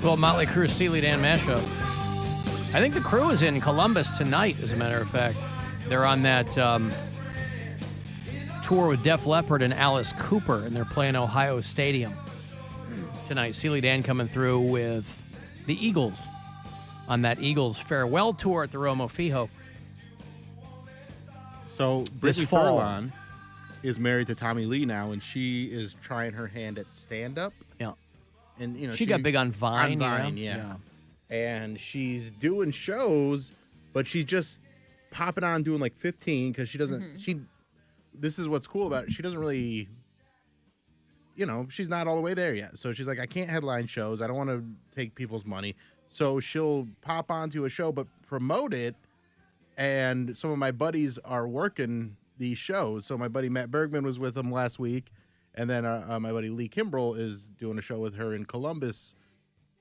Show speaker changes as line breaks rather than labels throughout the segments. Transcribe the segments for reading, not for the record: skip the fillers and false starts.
cool Motley Crue Steely Dan mashup. I think the Crew is in Columbus tonight, as a matter of fact. They're on that tour with Def Leppard and Alice Cooper, and they're playing Ohio Stadium tonight. Steely Dan coming through with the Eagles on that Eagles farewell tour at the Romo Fijo.
So Brittany Furlan is married to Tommy Lee now, and she is trying her hand at stand-up.
Yeah.
And
she got big on Vine.
Yeah. And she's doing shows, but she's just popping on doing like 15 because she doesn't. This is what's cool about it. She doesn't really. She's not all the way there yet. So she's like, I can't headline shows. I don't want to take people's money. So she'll pop onto a show, but promote it. And some of my buddies are working these shows. So my buddy Matt Bergman was with them last week. And then my buddy Lee Kimbrell is doing a show with her in Columbus,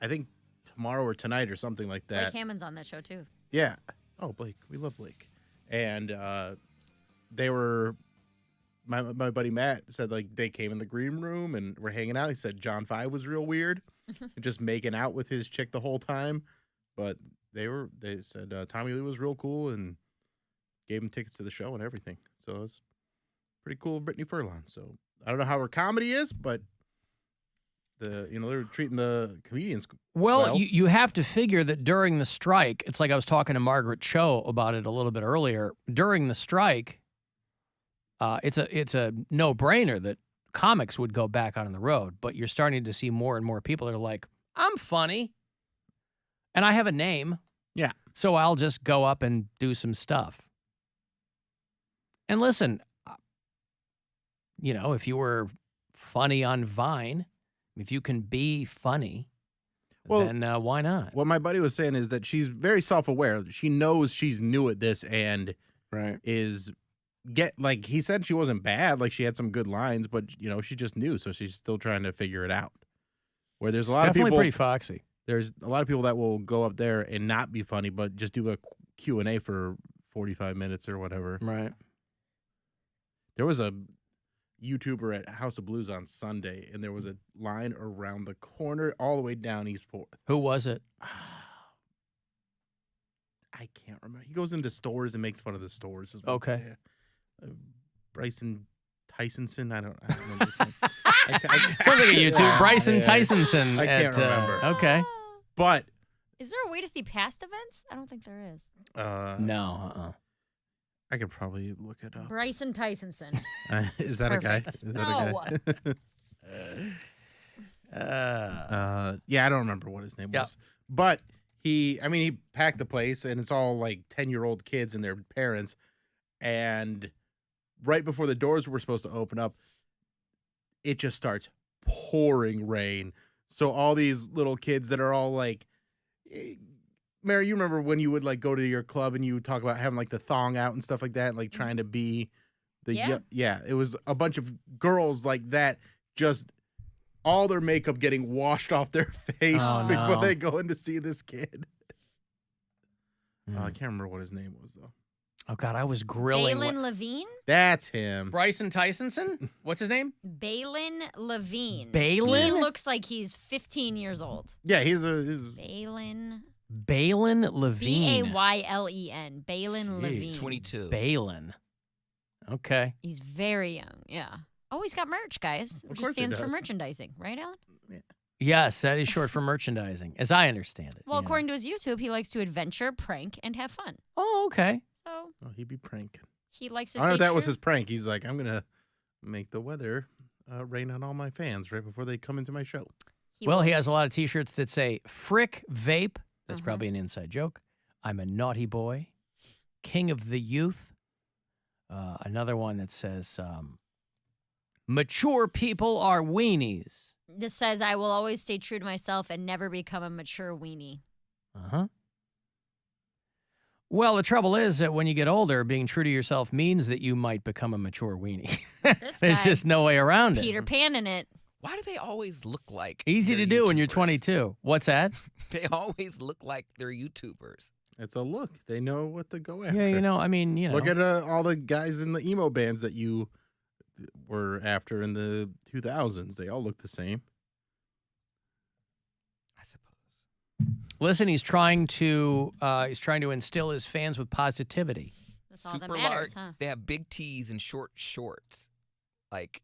I think tomorrow or tonight or something like that.
Blake Hammond's on that show, too.
Yeah. Oh, Blake. We love Blake. And they were... My buddy Matt said, like, they came in the green room and were hanging out. He said John 5 was real weird. Just making out with his chick the whole time. But they said Tommy Lee was real cool and gave him tickets to the show and everything. So it was pretty cool, Brittany Furlan. So I don't know how her comedy is, but they're treating the comedians well.
You have to figure that during the strike, it's like I was talking to Margaret Cho about it a little bit earlier. During the strike, it's a no-brainer that comics would go back on the road, but you're starting to see more and more people that are like, I'm funny, and I have a name.
Yeah.
So I'll just go up and do some stuff. And listen, if you were funny on Vine, if you can be funny, then why not?
What my buddy was saying is that she's very self-aware. She knows she's new at this and is... like he said, she wasn't bad. Like she had some good lines, but she just knew, so she's still trying to figure it out. Where there's a lot of people
definitely pretty foxy.
There's a lot of people that will go up there and not be funny, but just do a Q&A for 45 minutes or whatever.
Right.
There was a YouTuber at House of Blues on Sunday, and there was a line around the corner all the way down East 4th.
Who was it?
I can't remember. He goes into stores and makes fun of the stores.
Okay.
Bryson Tysonson. I don't remember his name.
Sounds like a YouTube. Bryson Tysonson.
I can't remember.
Okay.
But
is there a way to see past events? I don't think there is.
No.
I could probably look it up.
Bryson Tysonson.
Is that a guy? Is
No.
Yeah, I don't remember what his name was. But he packed the place, and it's all like 10-year-old kids and their parents. And right before the doors were supposed to open up, it just starts pouring rain. So all these little kids that are all like, Mary, you remember when you would like go to your club and you would talk about having like the thong out and stuff like that, like trying to be the it was a bunch of girls like that, just all their makeup getting washed off their face before they go in to see this kid. I can't remember what his name was though.
Oh God, I was grilling.
Balin Levine?
That's him.
Bryson Tysonson? What's his name?
Balin Levine.
Balin?
He looks like he's 15 years old.
Yeah, he's
Balin
Levine.
Baylen. Balin Levine.
He's 22.
Balin. Okay.
He's very young. Yeah. Oh, he's got merch, guys. Which stands for merchandising, right, Alan?
Yeah.
Yes, that is short for merchandising, as I understand it.
Well, according to his YouTube, he likes to adventure, prank, and have fun.
Oh, okay.
So
he'd be pranking.
He likes to.
I don't know if that was his prank. He's like, I'm gonna make the weather rain on all my fans right before they come into my show.
He has a lot of T-shirts that say "Frick Vape." That's probably an inside joke. I'm a naughty boy, king of the youth. Another one that says, "Mature people are weenies."
This says, "I will always stay true to myself and never become a mature weenie."
Well, the trouble is that when you get older, being true to yourself means that you might become a mature weenie. There's just no way around it.
Peter Pan in it.
Why do they always look like
Easy to do when you're 22. What's that?
They always look like they're YouTubers.
It's a look. They know what to go after.
Yeah,
Look at all the guys in the emo bands that you were after in the 2000s. They all look the same.
I suppose.
Listen, he's trying to instill his fans with positivity.
That's all that
Super
matters,
large.
huh?
They have big tees and short shorts. Like,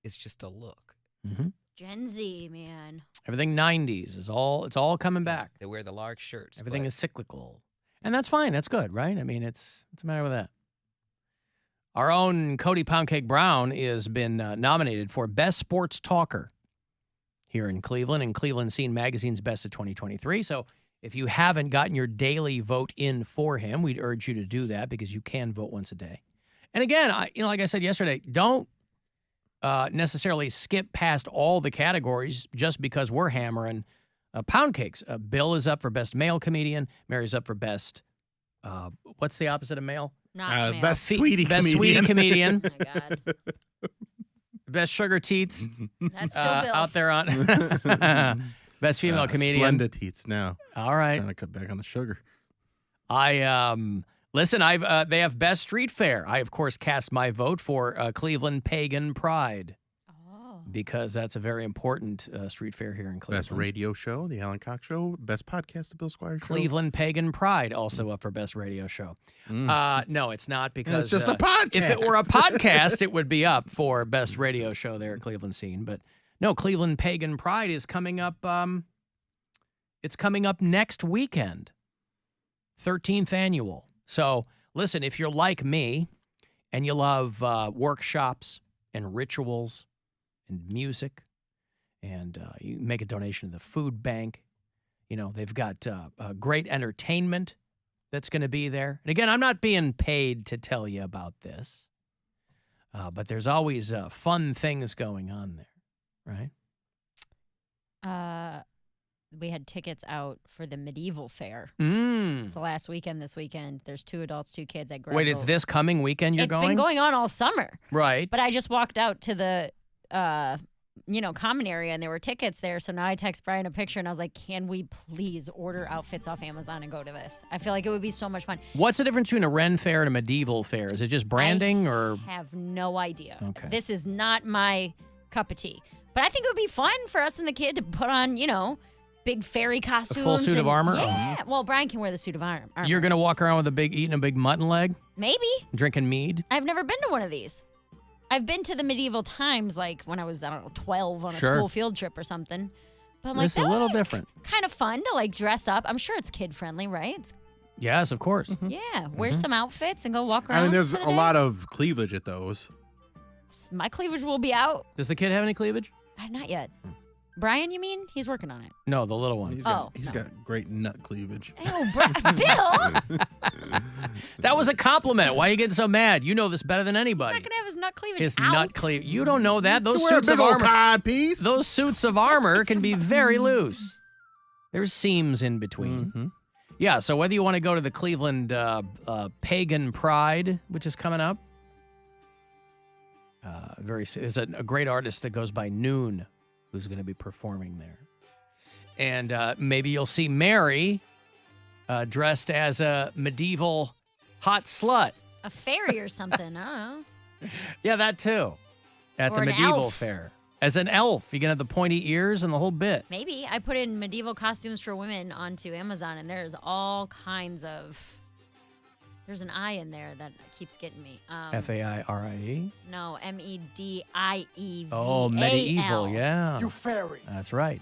it's just a look.
Mm-hmm.
Gen Z, man.
Everything 90s is it's all coming back.
They wear the large shirts.
Everything
but
is cyclical. And that's fine. That's good, right? I mean, what's the matter with that? Our own Cody Poundcake Brown has been nominated for Best Sports Talker here in Cleveland, and Cleveland Scene Magazine's Best of 2023. So if you haven't gotten your daily vote in for him, we'd urge you to do that because you can vote once a day. And again, like I said yesterday, don't necessarily skip past all the categories just because we're hammering pound cakes. Bill is up for Best Male Comedian. Mary's up for Best, what's the opposite of male?
Not male.
Best sweetie
Best
comedian.
sweetie comedian.
Oh my God.
Best sugar teats
That's still Bill.
out there on Best female comedian.
Splenda teats now.
All right.
Trying to cut back on the sugar.
Listen, they have Best Street Fair. I, of course, cast my vote for Cleveland Pagan Pride because that's a very important street fair here in Cleveland.
Best radio show, the Alan Cox Show. Best podcast, the Bill Squire Show.
Cleveland Pagan Pride also up for Best Radio Show. No, it's not because
it's just a podcast.
If it were a podcast, it would be up for Best Radio Show there at Cleveland Scene. But no, Cleveland Pagan Pride is coming up. It's coming up next weekend, 13th annual. So listen, if you're like me and you love workshops and rituals and music, and you make a donation to the food bank, they've got great entertainment that's going to be there. And again, I'm not being paid to tell you about this, but there's always fun things going on there, right?
We had tickets out for the medieval fair. It's the last weekend this weekend. There's 2 adults, 2 kids.
Wait, it's this coming weekend you're going?
It's been going on all summer.
Right.
But I just walked out to the, common area and there were tickets there. So now I text Brian a picture and I was like, can we please order outfits off Amazon and go to this? I feel like it would be so much fun.
What's the difference between a Ren fair and a medieval fair? Is it just branding or?
I have no idea.
Okay.
This is not my cup of tea. But I think it would be fun for us and the kid to put on, big fairy costumes.
A full suit of armor?
Yeah. Well, Brian can wear the suit of armor.
You're going to walk around with eating a big mutton leg?
Maybe.
Drinking mead?
I've never been to one of these. I've been to the medieval times, like when I was, 12 on a school field trip or something. But I'm like,
it's a little different.
Kind of fun to dress up. I'm sure it's kid friendly, right?
Yes, of course.
Mm-hmm.
Yeah. Wear some outfits and go walk around.
I mean, there's
for the
a
day.
lot of cleavage at those.
My cleavage will be out.
Does the kid have any cleavage?
Not yet. Brian, you mean? He's working on it.
No, the little one.
He's
no.
got great nut cleavage.
Ew, Bill!
That was a compliment. Why are you getting so mad? You know this better than
He's
anybody.
not going to have his nut cleavage
His
out.
nut cleavage. You don't know that. Those
Wear a
suits
big
of
old
armor.
cod piece.
Those suits of armor can be very loose. There's seams in between.
Mm-hmm.
Yeah, so whether you want to go to the Cleveland Pagan Pride, which is coming up, there's a great artist that goes by Noon who's going to be performing there. And maybe you'll see Mary dressed as a medieval hot slut.
A fairy or something. I don't know.
Yeah, that too. At
Or
the
an
medieval
elf.
fair. As an elf. You can have the pointy ears and the whole bit.
Maybe. I put in medieval costumes for women onto Amazon, and there's all kinds of... There's an I in there that keeps getting me.
F-A-I-R-I-E?
No, M-E-D-I-E-V-A-L.
Oh, medieval, yeah.
You fairy.
That's right.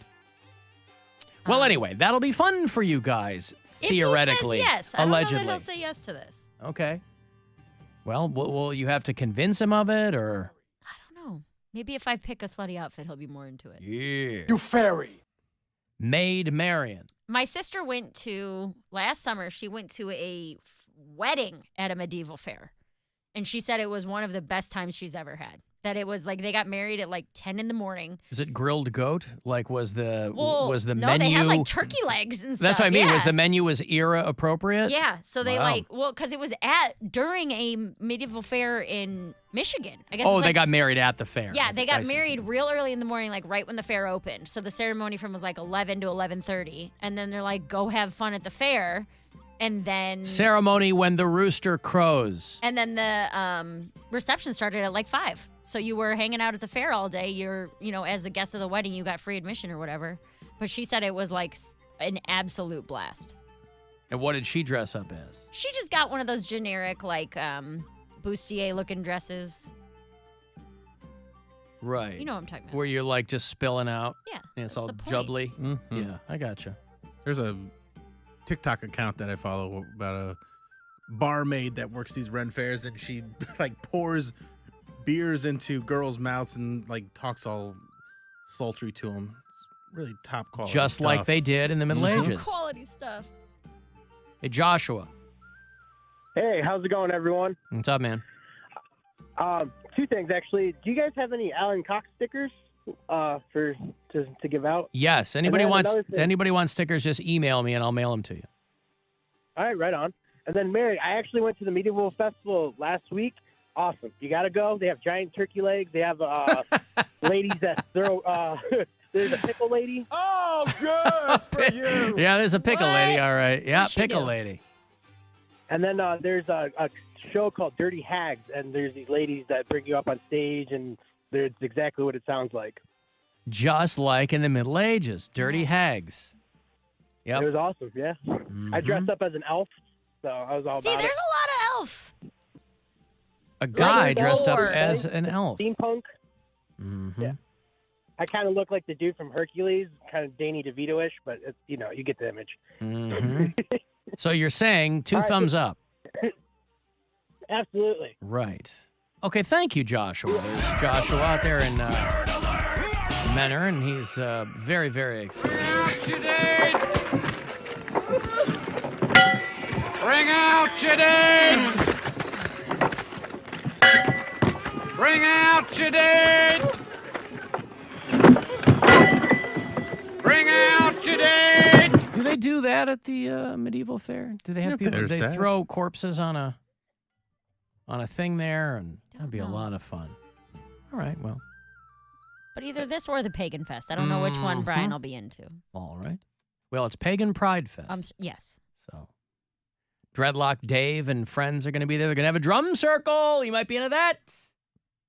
Well, anyway, that'll be fun for you guys, theoretically.
If he says yes. I don't
allegedly.
know that he'll say yes to this.
Okay. Well, will you have to convince him of it, or?
I don't know. Maybe if I pick a slutty outfit, he'll be more into it.
Yeah.
You fairy.
Maid Marian.
My sister last summer, she went to a wedding at a medieval fair. And she said it was one of the best times she's ever had. That it was they got married at 10 in the morning.
Is it grilled goat? Was the
No,
menu?
they had turkey legs and stuff.
That's what I mean.
Yeah.
Was the menu era appropriate?
Yeah, so they
Wow.
because it was during a medieval fair in Michigan. I guess.
Oh,
it's
they got married at the fair.
Yeah, they got
I see.
married real early in the morning, right when the fair opened. So the ceremony was 11 to 11:30, and then they're go have fun at the fair, and then
Ceremony when the rooster crows.
and then the reception started at 5. So you were hanging out at the fair all day. You're as a guest of the wedding, you got free admission or whatever. But she said it was an absolute blast.
And what did she dress up as?
She just got one of those generic, like, bustier-looking dresses.
Right.
You know what I'm talking about.
Where you're like just spilling out.
Yeah.
And it's
that's
all
the point.
jubbly.
Mhm.
Yeah, I gotcha.
There's a TikTok account that I follow about a barmaid that works these Ren fairs, and she like pours beers into girls' mouths and like talks all sultry to them. It's really top quality.
Just like
stuff.
they did in the Middle
Mhm.
Ages.
Quality stuff.
Hey, Joshua.
Hey, how's it going, everyone?
What's up, man?
Two things actually. Do you guys have any Alan Cox stickers to give out?
Yes.
then another thing.
Anybody wants stickers, just email me and I'll mail them to you.
All right, right on. And then Mary, I actually went to the Medieval Festival last week. Awesome. You got to go. They have giant turkey legs. They have ladies that throw. There's a pickle lady.
Oh, good for you.
Yeah, there's a pickle
What?
lady. All right. Yeah,
What'd she
pickle
do?
lady.
And then there's a show called Dirty Hags, and there's these ladies that bring you up on stage, and it's exactly what it sounds like.
Just like in the Middle Ages. Dirty hags. Yep.
It was awesome, yeah. I dressed up as an elf, so I was all
See,
about
there's
it.
a lot of elf.
A guy
Like
dressed up
Lord.
as an elf.
Steampunk.
Mm-hmm.
Yeah. I kind of look like the dude from Hercules, kind of Danny DeVito-ish, but it's, you get the image.
Mm-hmm. So you're saying two
All right,
thumbs up.
Absolutely.
Right. Okay, thank you, Joshua. There's Joshua out there in Menor, and he's very, very excited.
Bring out your dead. Bring out your dead. Bring out your dead.
Do they do that at the medieval fair? Do they have
Yeah,
people?
there's
They
that.
throw corpses on a thing there, and that'd
Don't
be a
know.
lot of fun. All right, well,
But either this or the Pagan Fest. I don't know which one Brian will be into.
all right. Well, it's Pagan Pride Fest.
Yes.
So, Dreadlock Dave and friends are going to be there. They're going to have a drum circle. You might be into that.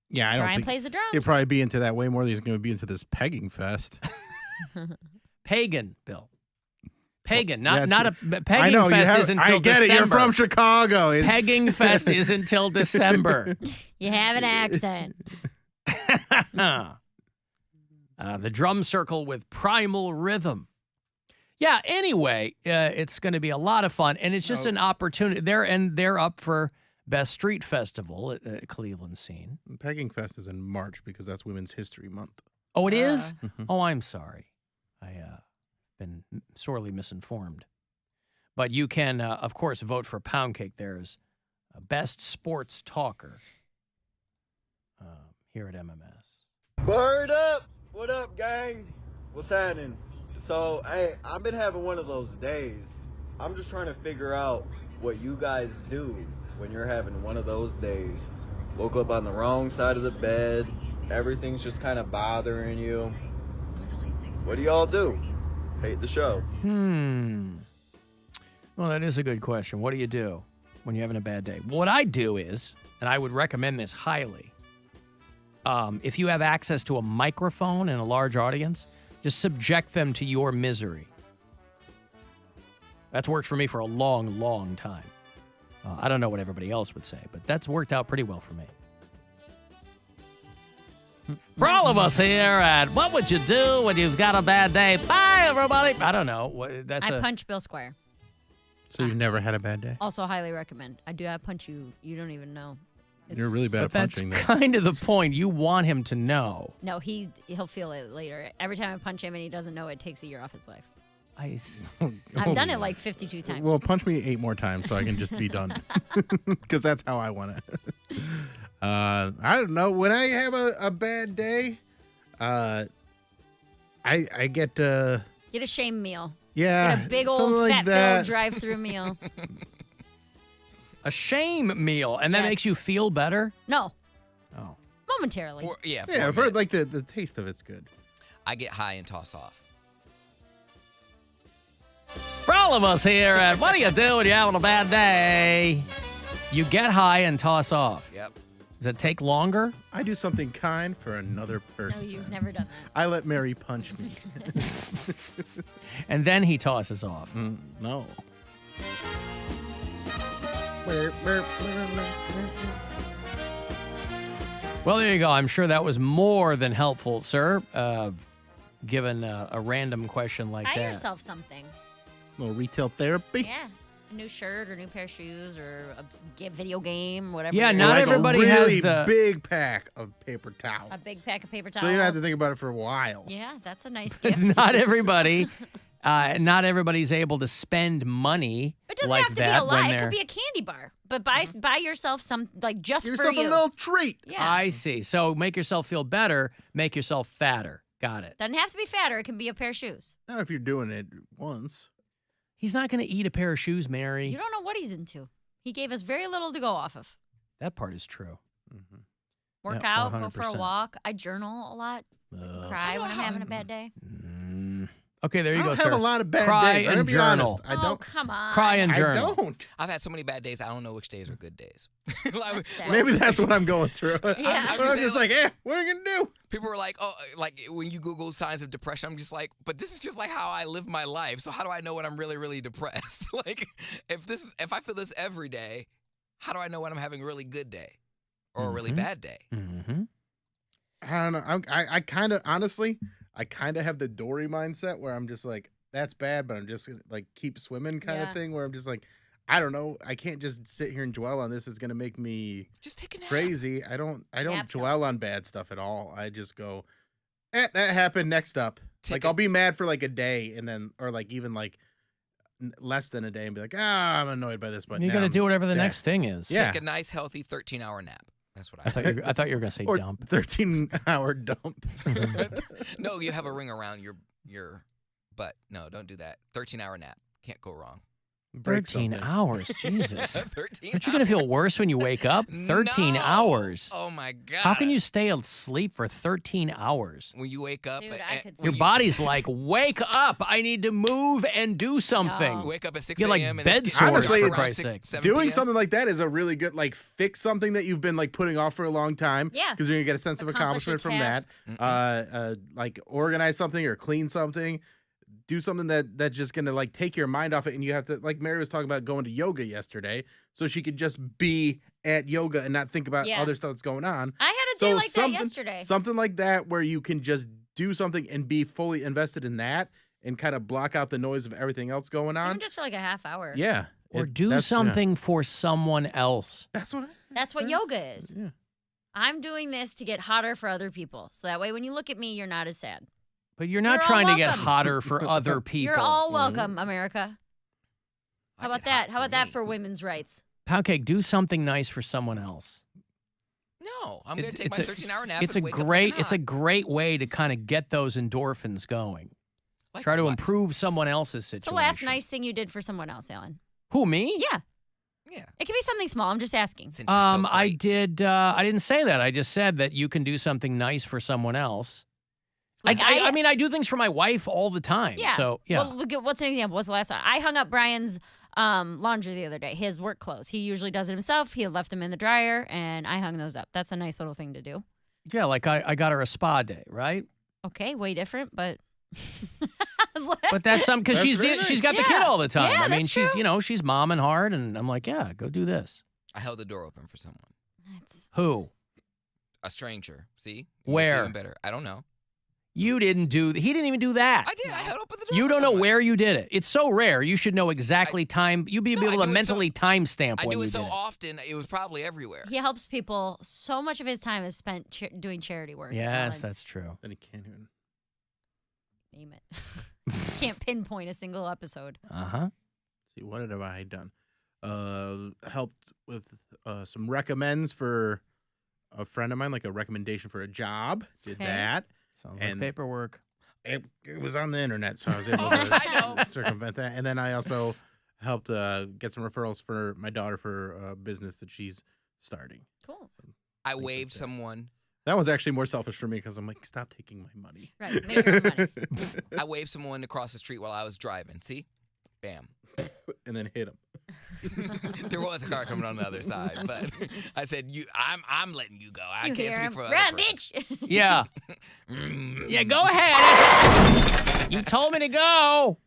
Yeah, I don't
Brian
think
plays the drums.
he'll probably be into that way more than he's going to be into this pegging fest.
Pagan, Bill. Pagan,
Well,
not a pegging
I know
fest
you
is
have.
until
I get
December.
it. You're from Chicago. It's-
Pegging Fest is until December.
You have an accent.
The drum circle with primal rhythm. Yeah, anyway, it's going to be a lot of fun, and it's just an opportunity. They're up for Best Street Festival at Cleveland Scene.
Pegging fest is in March because that's Women's History Month.
Oh, it is?
Mhm.
Oh, I'm sorry. I been sorely misinformed. But you can, of course, vote for Poundcake. There's Best Sports Talker here at MMS.
Bird up! What up, gang? What's happening? So, hey, I've been having one of those days. I'm just trying to figure out what you guys do when you're having one of those days. Woke up on the wrong side of the bed. Everything's just kind of bothering you. What do y'all do? Hate the show.
Well, that is a good question. What do you do when you're having a bad day? What I do is, and I would recommend this highly, if you have access to a microphone and a large audience, just subject them to your misery. That's worked for me for a long, long time. I don't know what everybody else would say, but that's worked out pretty well for me. For all of us here at What Would You Do When You've Got a Bad Day? Bye, everybody. I don't know.
I punch Bill Squire.
So you've never had a bad day?
Also, highly recommend. I punch you. You don't even know.
You're really bad at
That's
punching. Then.
kind of the point. You want him to know.
No, he'll feel it later. Every time I punch him and he doesn't know, it takes a year off his life. I've done it like 52 times.
Well, punch me 8 more times so I can just be done. Because that's how I want it. I don't know. When I have a bad day, I get
Get a shame meal.
yeah,
Get a big
something
old
like
fat-filled
that.
drive-through meal.
A shame meal, and that
Yes.
makes you feel better?
No,
Oh.
momentarily.
Yeah, I've heard like the taste of it's good.
I get high and toss off.
For all of us here at What Do You Do When You're Having a Bad Day? You get high and toss off.
Yep.
Does it take longer?
I do something kind for another person.
No, you've never done that.
I let Mary punch me.
And then he tosses off.
No.
Well, there you go. I'm sure that was more than helpful, sir, given a random question like
Buy
that.
yourself something.
Little retail therapy.
Yeah. A new shirt or new pair of shoes or a video game, whatever.
Yeah,
you're
not
into.
everybody
a
has
really
the-
big pack of paper towels.
A big pack of paper towels.
So you don't have to think about it for a while.
Yeah, that's a nice gift.
Not everybody. Not everybody's able to spend money
It doesn't
like
have to be
that
a
when
lot. It
they're.
could be a candy bar. But buy yourself some, like, just
Give
for
yourself
you.
a little treat.
Yeah.
I see. So make yourself feel better. Make yourself fatter. Got it.
Doesn't have to be fatter. It can be a pair of shoes.
Not if you're doing it once.
He's not going to eat a pair of shoes, Mary.
You don't know what he's into. He gave us very little to go off of.
That part is true.
Mm-hmm.
Work
Yeah,
out, go for a
100%.
walk. I journal a lot. Cry when I'm having a bad day.
Okay, there you
I
go,
don't
sir.
have a lot of bad
Cry
days. I'm
and
gonna be
journal.
honest. I
Oh,
don't.
come on.
Cry and journal.
I don't.
I've had so many bad days. I don't know which days are good days.
That's sad.
Maybe that's what I'm going through.
Yeah.
But I'm just like, what are you gonna do?
People were like, oh, like when you Google signs of depression, I'm just like, but this is just like how I live my life. So how do I know when I'm really, really depressed? Like, if I feel this every day, how do I know when I'm having a really good day or a really bad day?
Mm-hmm.
I don't know. I kind of honestly, I kind of have the Dory mindset where I'm just like, that's bad, but I'm just gonna like keep swimming kind
Yeah.
of thing. Where I'm just like, I don't know. I can't just sit here and dwell on this. It's gonna make me
Just take a nap.
crazy. I don't
Nap
dwell on bad stuff at all. I just go, that happened. Next up. Like I'll be mad for like a day and then, or like even like less than a day and be like, I'm annoyed by this. But
You're
now
going to
I'm
do whatever the
dead.
next thing is.
Yeah.
Take a nice, healthy 13-hour nap. That's what
I
I
thought,
said.
I thought you were going to say
Or
dump.
13-hour dump.
No, you have a ring around your butt. No, don't do that. 13-hour nap. Can't go wrong.
Break
13
something.
hours. Jesus.
13
Aren't you going to feel worse when you wake up? 13
No.
hours.
Oh my God.
How can you stay asleep for 13 hours?
When you wake up,
Dude, I could
Your
sleep.
body's like, wake up. I need to move and do something.
No.
wake up at 6
Get, like,
a.m. and
bed
it's
sores,
Honestly,
for
around
Christ's
6,
sake.
7
Doing
p.m.
something like that is a really good, like, fix something that you've been, like, putting off for a long time.
Yeah.
Because you're going to get a sense of
Accomplish a
accomplishment from that.
task.
Like, organize something or clean something. Do something that's just going to, like, take your mind off it. And you have to, like Mary was talking about going to yoga yesterday. So she could just be at yoga and not think about
Yeah.
other stuff that's going on.
I had a day like that yesterday.
Something like that where you can just do something and be fully invested in that and kind of block out the noise of everything else going on.
Even just for like a half hour.
Yeah.
Or do
that's-
something for someone else.
That's what
That's what yoga is.
Yeah.
I'm doing this to get hotter for other people. So that way when you look at me, you're not as sad.
But you're not
You're all
trying to get
welcome.
hotter for other people.
You're all welcome, America.
I
How about
get
that?
hot
How about that
me.
for women's rights?
Poundcake, do something nice for someone else.
No, I'm going to take
It's
my
a-
13-hour nap.
It's a
and wake up
great
looking
it's a
hot.
great way to kind of get those endorphins going.
Like
Try to
what?
improve someone else's
It's
situation.
the last nice thing you did for someone else, Alan.
Who, me?
Yeah.
Yeah.
It can be something small. I'm just asking.
Since you're so
I
great.
did I didn't say that. I just said that you can do something nice for someone else.
Like,
I mean, I do things for my wife all the time.
Yeah.
So, yeah.
Well, what's an example? What's the last time? I hung up Brian's laundry the other day, his work clothes. He usually does it himself. He had left them in the dryer, and I hung those up. That's a nice little thing to do.
Yeah, like I got her a spa day, right?
Okay, way different, but...
But that's something because
That's very
she's
nice.
got the kid
Yeah.
all the time.
Yeah,
I mean,
that's
she's
true.
she's mom and hard, and I'm like, yeah, go do this.
I held the door open for someone.
It's,
Who?
A stranger. See? It makes it
Where?
even better. I don't know.
You didn't do. He didn't even do that.
I did. I held open the door.
You
for
don't know
someone.
where you did it. It's so rare. You should know exactly time. You'd be
No, I
able to
do it
mentally timestamp
I
when
do
you
it so
did it.
often. It was probably everywhere.
he helps people. So much of his time is spent doing charity work.
Yes,
Alan.
that's true.
Then he can't even.
Name it. Can't pinpoint a single episode.
See, what have I done? Helped with some recommends for a friend of mine, like a recommendation for a job. Did
Okay.
that.
Sounds like
And-
paperwork.
It was on the internet, so I was able
I know.
to circumvent that. And then I also helped get some referrals for my daughter for a business that she's starting.
Cool.
I
like
waved
that.
someone.
That was actually more selfish for me because I'm like, stop taking my money.
Right. Make your own money.
I waved someone across the street while I was driving. See? Bam.
And then hit him.
There was a car coming on the other side, but I said, I'm letting you go. I
You
can't
hear
speak
him?
for other
Run,
person.
bitch.
Yeah. Yeah, go ahead. You told me to go.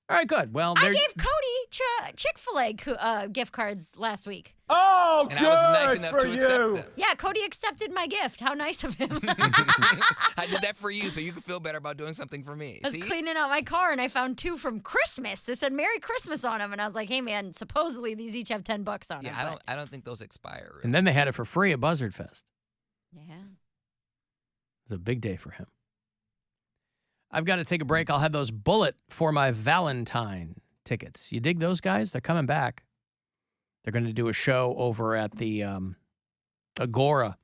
All right, good. Well,
I
there.
gave Cody Chick-fil-A gift cards last week.
Oh,
And I was nice enough to accept them.
Yeah, Cody accepted my gift. How nice of him.
I did that for you so you could feel better about doing something for me.
I was
See?
cleaning out my car and I found 2 from Christmas. They said Merry Christmas on them, and I was like, "Hey man, supposedly these each have $10 on them."
Yeah, I don't think those expire. Really.
And then they had it for free at Buzzard Fest.
Yeah.
It was a big day for him. I've got to take a break. I'll have those Bullet for my Valentine tickets. You dig those guys? They're coming back. They're going to do a show over at the Agora,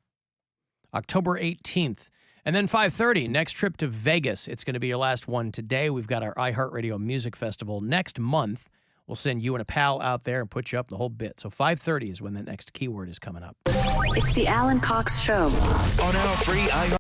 October 18th. And then 5:30, next trip to Vegas. It's going to be your last one today. We've got our iHeartRadio Music Festival next month. We'll send you and a pal out there and put you up the whole bit. So 5:30 is when the next keyword is coming up.
It's the Alan Cox Show.
On our free iHeart